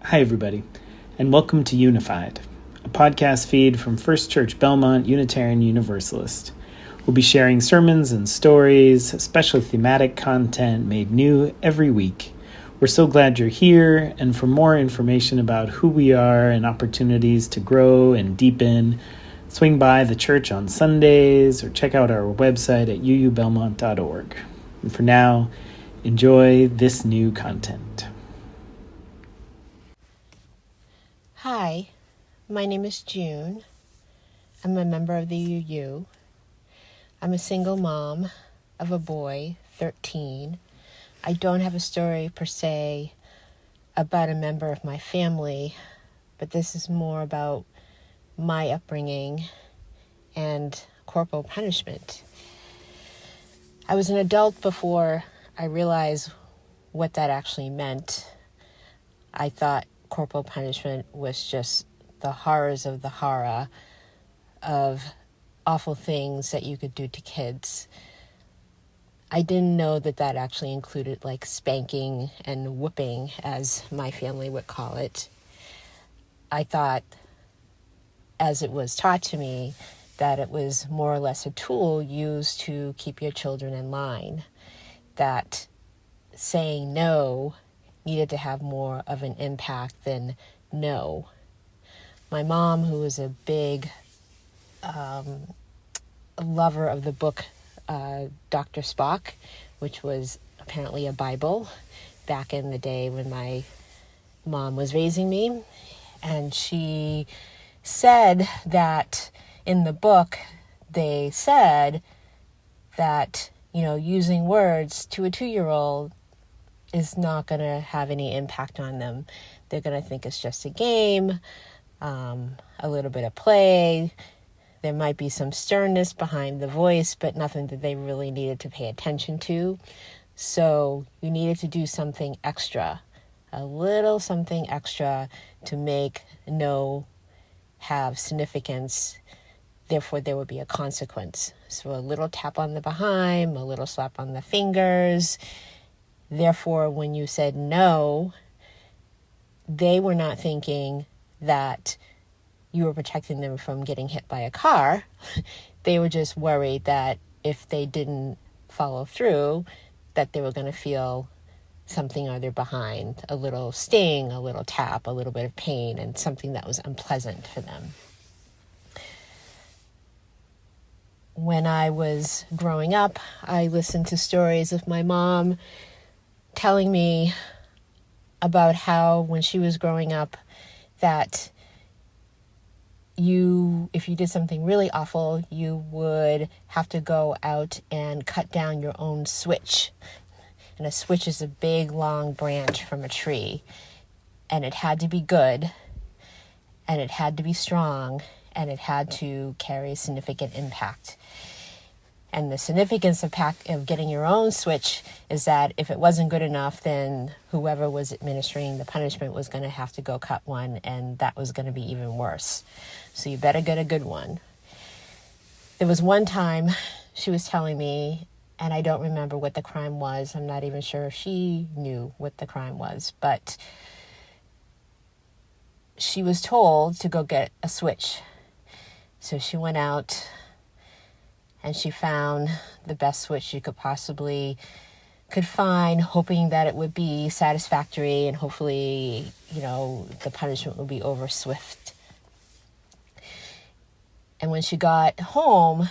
Hi, everybody, and welcome to Unified, a podcast feed from First Church Belmont Unitarian Universalist. We'll be sharing sermons and stories, special thematic content made new every week. We're so glad you're here, and for more information about who we are and opportunities to grow and deepen, swing by the church on Sundays or check out our website at uubelmont.org. And for now, enjoy this new content. Hi, my name is June. I'm a member of the UU. I'm a single mom of a boy, 13. I don't have a story per se about a member of my family, but this is more about my upbringing and corporal punishment. I was an adult before I realized what that actually meant. I thought corporal punishment was just the horrors of the horror of awful things that you could do to kids. I didn't know that that actually included like spanking and whooping, as my family would call it. I thought, as it was taught to me, that it was more or less a tool used to keep your children in line, that saying no needed to have more of an impact than no. My mom, who was a big lover of the book Dr. Spock, which was apparently a Bible back in the day when my mom was raising me, and she said that in the book they said that, using words to a 2-year-old is not going to have any impact on them. They're going to think it's just a game, a little bit of play. There might be some sternness behind the voice, but nothing that they really needed to pay attention to. So you needed to do something extra, a little something extra to make no have significance. Therefore, there would be a consequence. So a little tap on the behind, a little slap on the fingers. Therefore, when you said no, they were not thinking that you were protecting them from getting hit by a car. They were just worried that if they didn't follow through, that they were going to feel something on their behind, a little sting, a little tap, a little bit of pain, and something that was unpleasant for them. When I was growing up, I listened to stories of my mom telling me about how when she was growing up that if you did something really awful, you would have to go out and cut down your own switch. And a switch is a big, long branch from a tree. And it had to be good, and it had to be strong, and it had to carry significant impact. And the significance of getting your own switch is that if it wasn't good enough, then whoever was administering the punishment was going to have to go cut one, and that was going to be even worse. So you better get a good one. There was one time she was telling me, and I don't remember what the crime was. I'm not even sure if she knew what the crime was, but she was told to go get a switch. So she went out and she found the best switch she could find, hoping that it would be satisfactory and hopefully, the punishment would be over swift. And when she got home,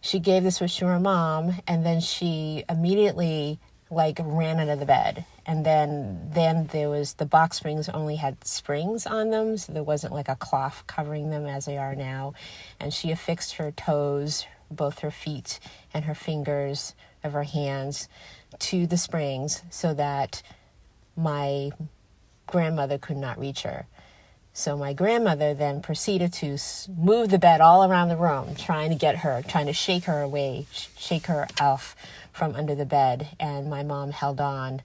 she gave the switch to her mom, and then she immediately ran under the bed. And then there was the box springs only had springs on them, so there wasn't like a cloth covering them as they are now. And she affixed her toes, both her feet and her fingers of her hands, to the springs so that my grandmother could not reach her. So my grandmother then proceeded to move the bed all around the room, trying to shake her away, shake her off from under the bed. And my mom held on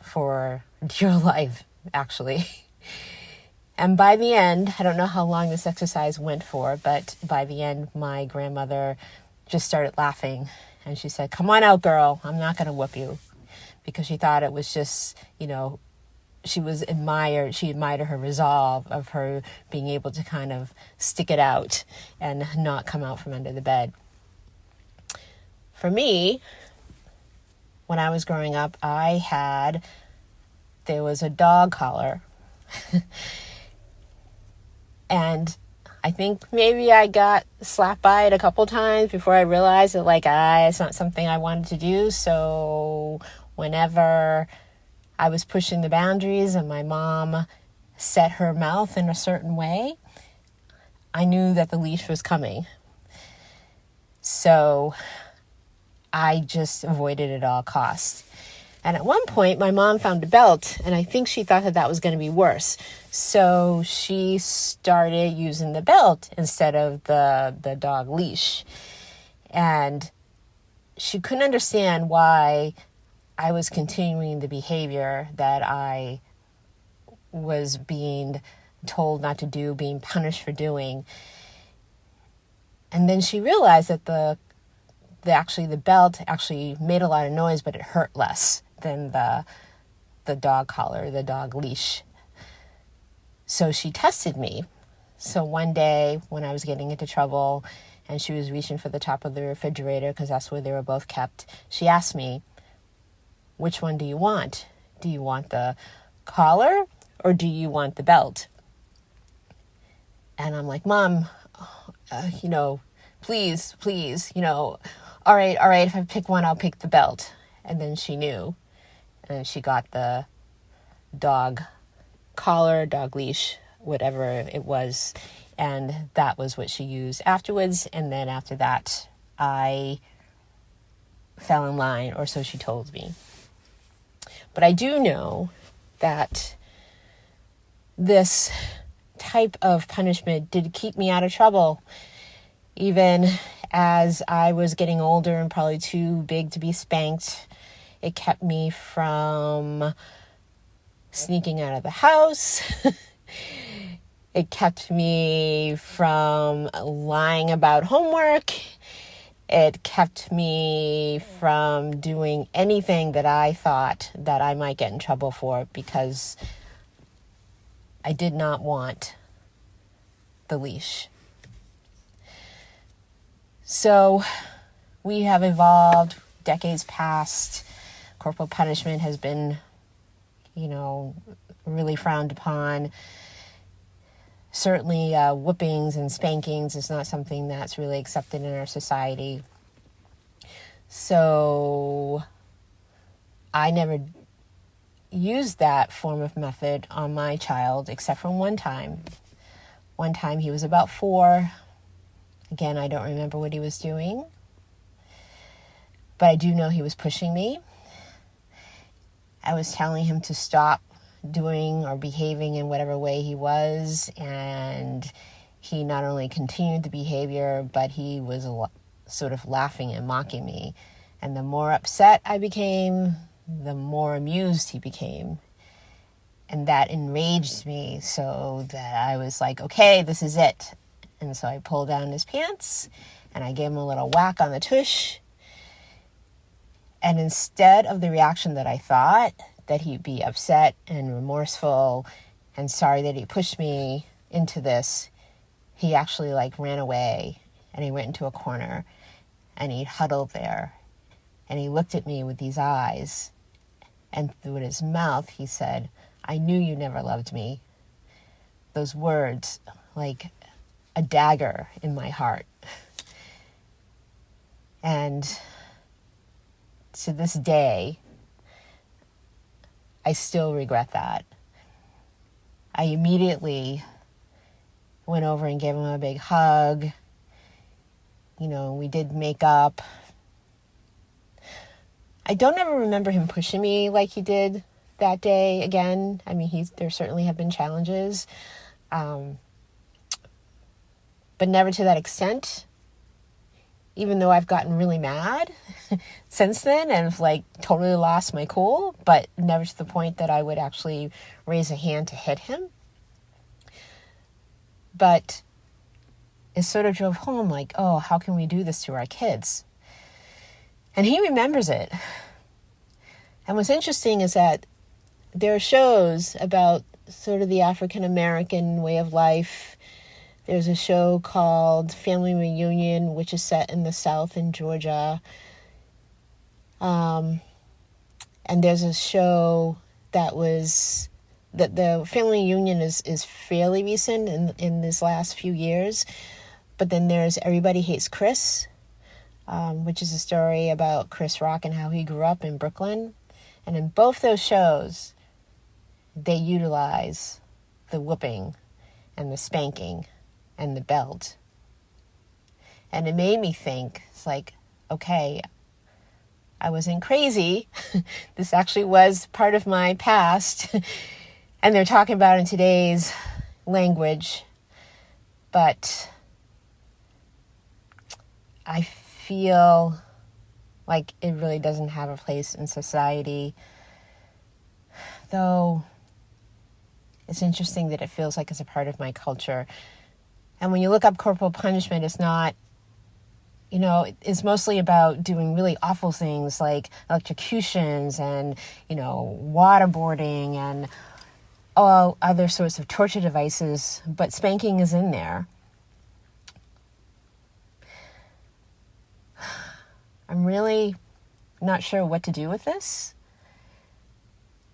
for dear life, actually. And by the end, I don't know how long this exercise went for, but by the end, my grandmother just started laughing. And she said, "Come on out, girl. I'm not going to whoop you." Because she thought it was just, she admired her resolve of her being able to kind of stick it out and not come out from under the bed. For me, when I was growing up, there was a dog collar. And I think maybe I got slapped by it a couple times before I realized that, it's not something I wanted to do. So whenever I was pushing the boundaries and my mom set her mouth in a certain way, I knew that the leash was coming. So I just avoided it at all costs. And at one point, my mom found a belt, and I think she thought that was going to be worse. So she started using the belt instead of the dog leash. And she couldn't understand why I was continuing the behavior that I was being told not to do, being punished for doing. And then she realized that the belt actually made a lot of noise, but it hurt less than the dog collar, the dog leash. So she tested me. So one day when I was getting into trouble and she was reaching for the top of the refrigerator because that's where they were both kept, she asked me, "Which one do you want? Do you want the collar or do you want the belt?" And I'm like, "Mom, please, all right, if I pick one, I'll pick the belt." And then she knew. And she got the dog collar, dog leash, whatever it was. And that was what she used afterwards. And then after that, I fell in line, or so she told me. But I do know that this type of punishment did keep me out of trouble. Even as I was getting older and probably too big to be spanked, it kept me from sneaking out of the house. It kept me from lying about homework. It kept me from doing anything that I thought that I might get in trouble for, because I did not want the leash. So we have evolved, decades past. Corporal punishment has been, really frowned upon. Certainly whoopings and spankings is not something that's really accepted in our society. So I never used that form of method on my child, except for one time. One time he was about 4. Again, I don't remember what he was doing, but I do know he was pushing me. I was telling him to stop doing or behaving in whatever way he was, and he not only continued the behavior, but he was sort of laughing and mocking me. And the more upset I became, the more amused he became. And that enraged me, so that I was like, okay, this is it. And so I pulled down his pants and I gave him a little whack on the tush. And instead of the reaction that I thought, that he'd be upset and remorseful and sorry that he pushed me into this, he actually ran away, and he went into a corner and he huddled there and he looked at me with these eyes, and through his mouth he said, "I knew you never loved me." Those words, like a dagger in my heart. And to this day, I still regret that. I immediately went over and gave him a big hug. We did make up. I don't ever remember him pushing me like he did that day again. I mean, there certainly have been challenges, but never to that extent. Even though I've gotten really mad since then and have totally lost my cool, but never to the point that I would actually raise a hand to hit him. But it sort of drove home oh, how can we do this to our kids? And he remembers it. And what's interesting is that there are shows about sort of the African American way of life. There's a show called Family Reunion, which is set in the South in Georgia. And there's a show that the Family Reunion is fairly recent in this last few years. But then there's Everybody Hates Chris, which is a story about Chris Rock and how he grew up in Brooklyn. And in both those shows, they utilize the whooping and the spanking and the belt. And it made me think, it's like, okay, I wasn't crazy. This actually was part of my past. And they're talking about it in today's language. But I feel like it really doesn't have a place in society. Though it's interesting that it feels like it's a part of my culture. And when you look up corporal punishment, it's not, it's mostly about doing really awful things like electrocutions and, waterboarding and all other sorts of torture devices. But spanking is in there. I'm really not sure what to do with this.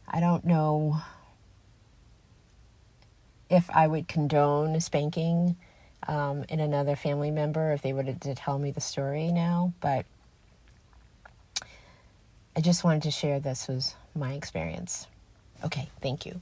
I don't know if I would condone spanking in another family member if they were to tell me the story now, but I just wanted to share this was my experience. Okay, thank you.